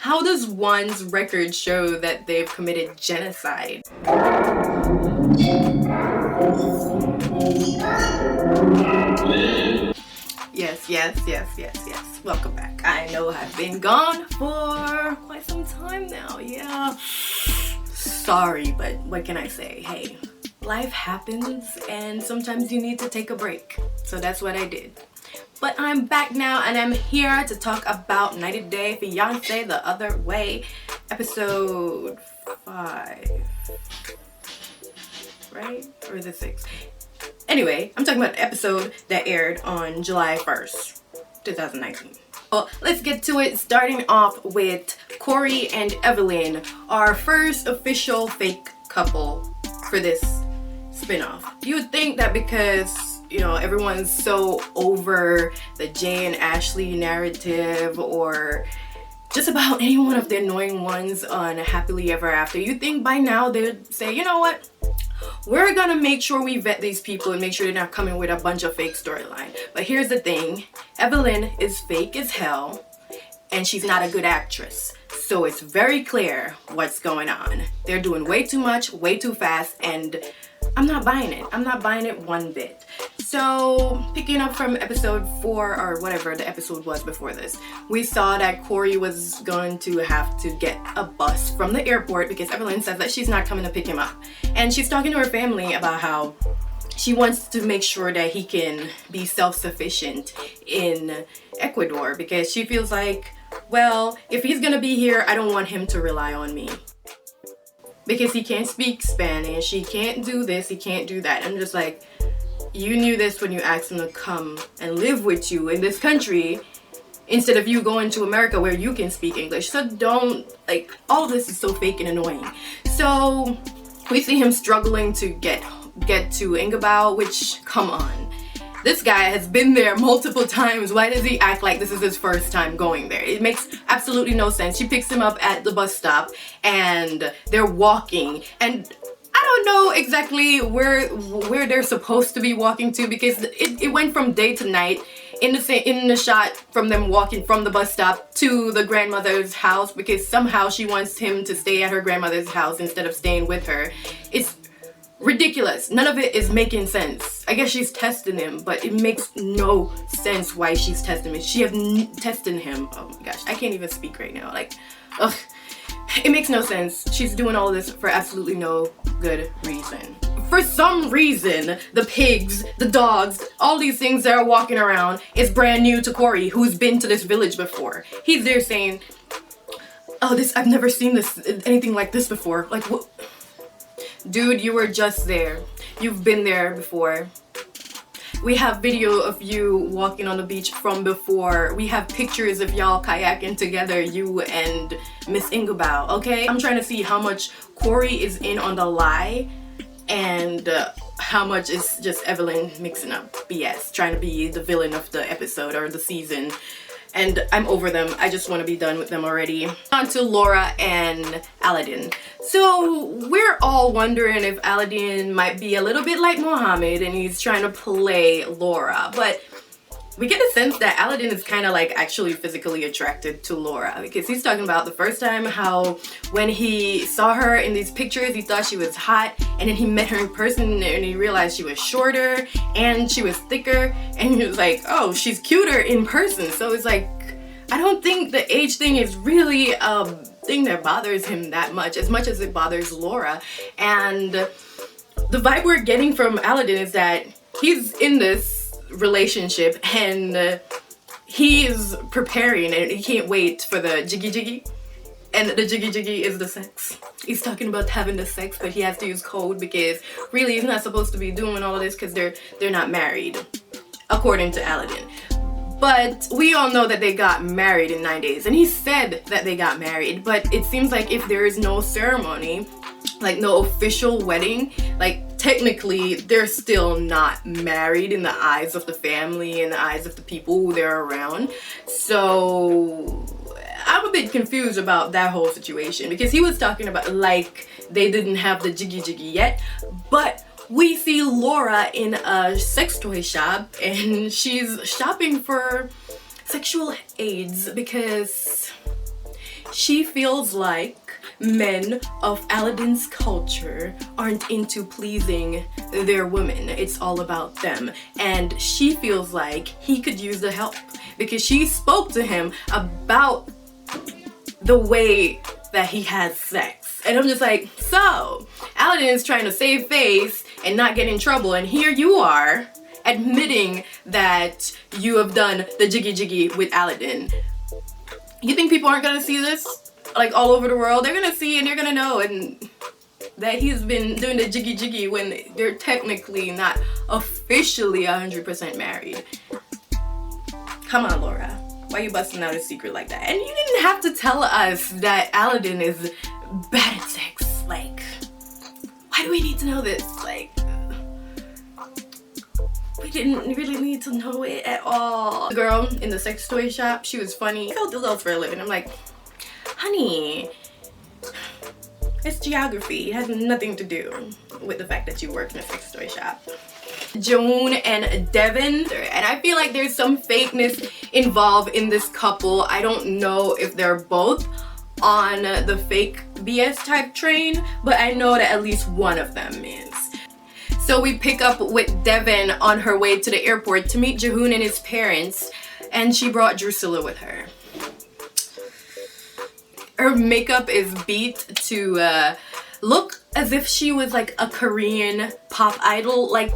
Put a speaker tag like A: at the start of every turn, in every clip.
A: How does one's record show that they've committed genocide? Yes. Welcome back. I know I've been gone for quite some time now. Yeah. Sorry, but what can I say? Hey, life happens and sometimes you need to take a break. So that's what I did. But I'm back now and I'm here to talk about 90 Day Fiance the Other Way, episode 5. Right? Or is it 6? Anyway, I'm talking about the episode that aired on July 1st, 2019. Well, let's get to it, starting off with Corey and Evelyn, our first official fake couple for this spinoff. You would think that because, you know, everyone's so over the Jay and Ashley narrative or just about any one of the annoying ones on Happily Ever After, you'd think by now they'd say, you know what? We're gonna make sure we vet these people and make sure they're not coming with a bunch of fake storyline. But here's the thing, Evelyn is fake as hell and she's not a good actress. So it's very clear what's going on. They're doing way too much, way too fast, and I'm not buying it. I'm not buying it one bit. So picking up from episode 4 or whatever the episode was before this, we saw that Corey was going to have to get a bus from the airport because Evelyn says that she's not coming to pick him up. And she's talking to her family about how she wants to make sure that he can be self-sufficient in Ecuador because she feels like, well, if he's gonna be here, I don't want him to rely on me. Because he can't speak Spanish, he can't do this, he can't do that. I'm just like, you knew this when you asked him to come and live with you in this country instead of you going to America where you can speak English. So don't, like, all of this is so fake and annoying. So we see him struggling to get to Ingabao, which, come on. This guy has been there multiple times. Why does he act like this is his first time going there? It makes absolutely no sense. She picks him up at the bus stop and they're walking, and I don't know exactly where they're supposed to be walking to because it went from day to night in the shot from them walking from the bus stop to the grandmother's house because somehow she wants him to stay at her grandmother's house instead of staying with her. It's ridiculous. None of it is making sense. I guess she's testing him, but it makes no sense why she's testing him. She have testing him. Oh my gosh, I can't even speak right now. Like, ugh. It makes no sense. She's doing all this for absolutely no good reason. For some reason, the pigs, the dogs, all these things that are walking around is brand new to Corey, who's been to this village before. He's there saying, oh, I've never seen anything like this before. Like, what? Dude, you were just there. You've been there before. We have video of you walking on the beach from before. We have pictures of y'all kayaking together, you and Miss Ingabao, okay? I'm trying to see how much Corey is in on the lie and how much is just Evelyn mixing up BS, trying to be the villain of the episode or the season. And I'm over them. I just want to be done with them already. On to Laura and Aladdin. So we're all wondering if Aladdin might be a little bit like Mohammed and he's trying to play Laura. But we get a sense that Aladdin is kind of like actually physically attracted to Laura because he's talking about the first time how when he saw her in these pictures he thought she was hot, and then he met her in person and he realized she was shorter and she was thicker, and he was like, oh, she's cuter in person. So it's like, I don't think the age thing is really a thing that bothers him that much as it bothers Laura. And the vibe we're getting from Aladdin is that he's in this relationship and he's preparing and he can't wait for the jiggy jiggy, and the jiggy jiggy is the sex. He's talking about having the sex, but he has to use code because really he's not supposed to be doing all of this because they're not married according to Aladdin. But we all know that they got married in 9 days, and he said that they got married, but it seems like if there is no ceremony, like no official wedding, like technically they're still not married in the eyes of the family, in the eyes of the people who they're around. So I'm a bit confused about that whole situation because he was talking about like they didn't have the jiggy jiggy yet, but we see Laura in a sex toy shop and she's shopping for sexual aids because She feels like men of Aladdin's culture aren't into pleasing their women. It's all about them. And she feels like he could use the help because she spoke to him about the way that he has sex. And I'm just like, so Aladdin is trying to save face and not get in trouble, and here you are admitting that you have done the jiggy jiggy with Aladdin. You think people aren't gonna see this? Like all over the world? They're gonna see and they're gonna know and that he's been doing the jiggy jiggy when they're technically not officially 100% married. Come on, Laura. Why are you busting out a secret like that? And you didn't have to tell us that Aladdin is bad at sex. Like, why do we need to know this? Like, we didn't really need to know it at all. The girl in the sex toy shop, she was funny. I felt the love for a living. I'm like, honey, it's geography. It has nothing to do with the fact that you work in a sex toy shop. Jahoon and Devin, and I feel like there's some fakeness involved in this couple. I don't know if they're both on the fake BS type train, but I know that at least one of them is. So we pick up with Devin on her way to the airport to meet Jahoon and his parents, and she brought Drusilla with her. Her makeup is beat to look as if she was like a Korean pop idol. Like,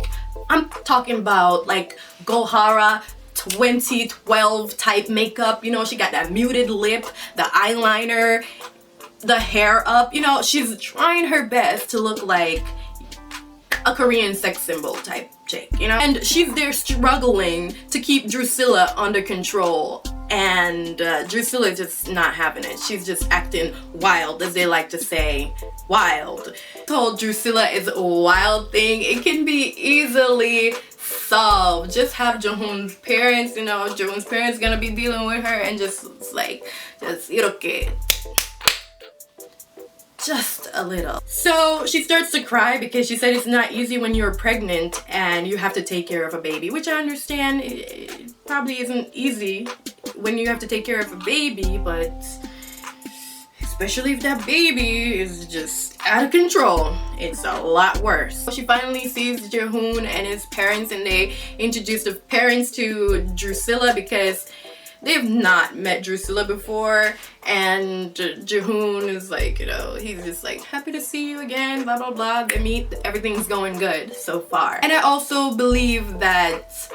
A: I'm talking about like Gohara 2012 type makeup. You know, she got that muted lip, the eyeliner, the hair up. You know, she's trying her best to look like a Korean sex symbol type chick, you know? And she's there struggling to keep Drusilla under control. And Drusilla's just not having it. She's just acting wild, as they like to say. Wild. The whole Drusilla is a wild thing. It can be easily solved. Just have Jahoon's parents, you know, Jahoon's parents gonna be dealing with her and just 이렇게. Just a little. So she starts to cry because she said it's not easy when you're pregnant and you have to take care of a baby, which I understand it probably isn't easy when you have to take care of a baby, but especially if that baby is just out of control, it's a lot worse. She finally sees Jahoon and his parents, and they introduce the parents to Drusilla because they've not met Drusilla before, and Jahoon is like, you know, he's just like, happy to see you again, blah, blah, blah. They meet, everything's going good so far. And I also believe that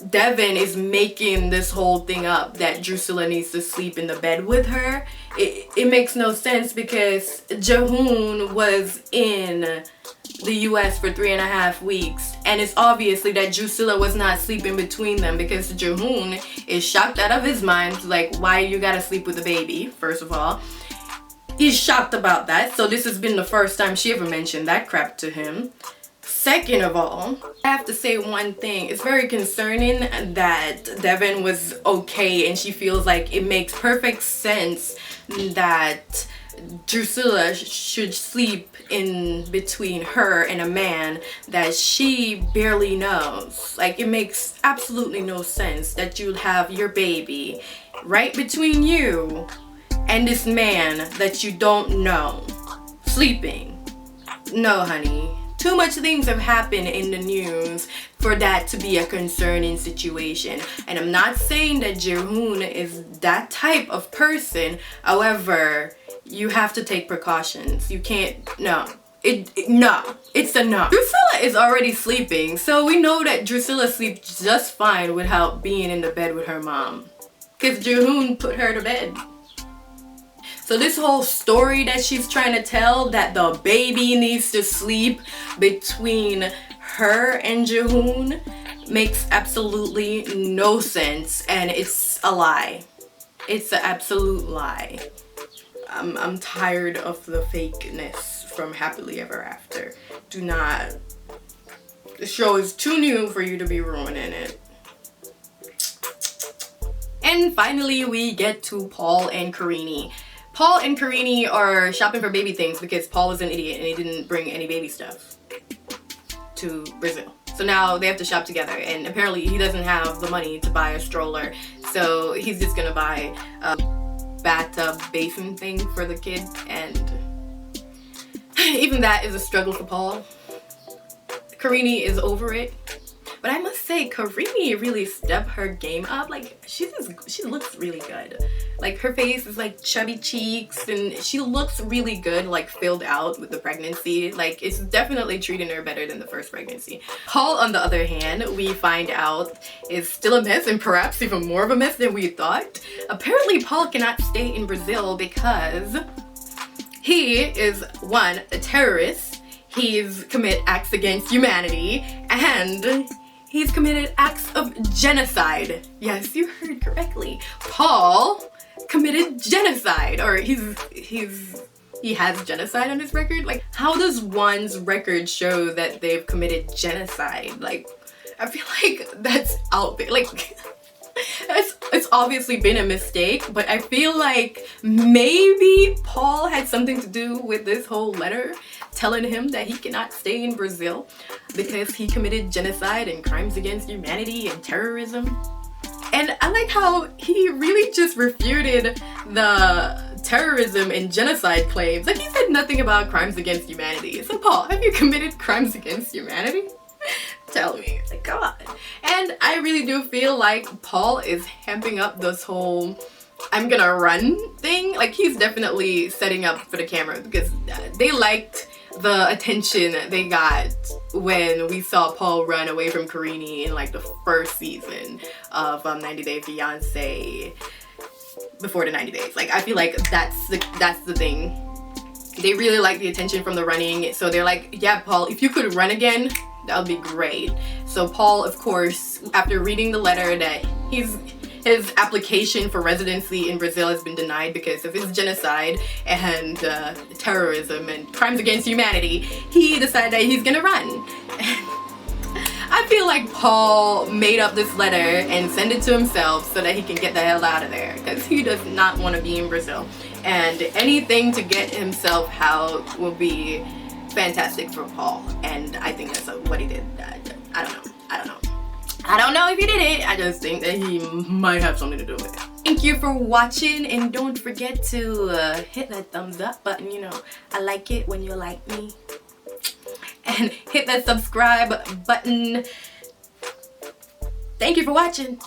A: Devin is making this whole thing up that Drusilla needs to sleep in the bed with her. It makes no sense because Jahoon was in the US for 3.5 weeks, and it's obviously that Drusilla was not sleeping between them because Jahoon is shocked out of his mind, like, why you gotta sleep with a baby, first of all. He's shocked about that, so this has been the first time she ever mentioned that crap to him. Second of all, I have to say one thing. It's very concerning that Devin was okay, and she feels like it makes perfect sense that Drusilla should sleep in between her and a man that she barely knows. Like, it makes absolutely no sense that you'd have your baby right between you and this man that you don't know sleeping. No, honey. Too much things have happened in the news for that to be a concerning situation. And I'm not saying that Jahoon is that type of person. However, you have to take precautions. You can't, no. No. It's a no. Drusilla is already sleeping, so we know that Drusilla sleeps just fine without being in the bed with her mom. Because Jahoon put her to bed. So this whole story that she's trying to tell, that the baby needs to sleep between her and Jahoon, makes absolutely no sense, and it's a lie. It's an absolute lie. I'm tired of the fakeness from Happily Ever After. Do not. The show is too new for you to be ruining it. And finally, we get to Paul and Karini. Paul and Karini are shopping for baby things because Paul was an idiot and he didn't bring any baby stuff to Brazil. So now they have to shop together, and apparently he doesn't have the money to buy a stroller, so he's just gonna buy bathtub basin thing for the kid, and even that is a struggle for Paul. Karine is over it. But I must say, Karine really stepped her game up. Like, she looks really good. Like, her face is like chubby cheeks, and she looks really good, like filled out with the pregnancy. Like, it's definitely treating her better than the first pregnancy. Paul, on the other hand, we find out is still a mess, and perhaps even more of a mess than we thought. Apparently, Paul cannot stay in Brazil because he is, one, a terrorist. He's committed acts against humanity, and he's committed acts of genocide. Yes, you heard correctly. Paul committed genocide, or he has genocide on his record. Like, how does one's record show that they've committed genocide? Like, I feel like that's out there. Like, it's obviously been a mistake, but I feel like maybe Paul had something to do with this whole letter telling him that he cannot stay in Brazil because he committed genocide and crimes against humanity and terrorism. And I like how he really just refuted the terrorism and genocide claims. Like, he said nothing about crimes against humanity. So Paul, have you committed crimes against humanity? Tell me. Like, come on. And I really do feel like Paul is hemping up this whole I'm gonna run thing. Like, he's definitely setting up for the camera because they liked the attention they got when we saw Paul run away from Karine in like the first season of 90 Day Fiance, before the 90 days. Like, I feel like that's the thing. They really like the attention from the running, so they're like, yeah, Paul, if you could run again, that would be great. So Paul, of course, after reading the letter that his application for residency in Brazil has been denied because of his genocide and terrorism and crimes against humanity, he decided that he's gonna run. I feel like Paul made up this letter and sent it to himself so that he can get the hell out of there, because he does not want to be in Brazil. And anything to get himself out will be fantastic for Paul, and I think that's what he did. I don't know if he did it. I just think that he might have something to do with it. Thank you for watching, and don't forget to hit that thumbs up button. You know, I like it when you like me. And hit that subscribe button. Thank you for watching.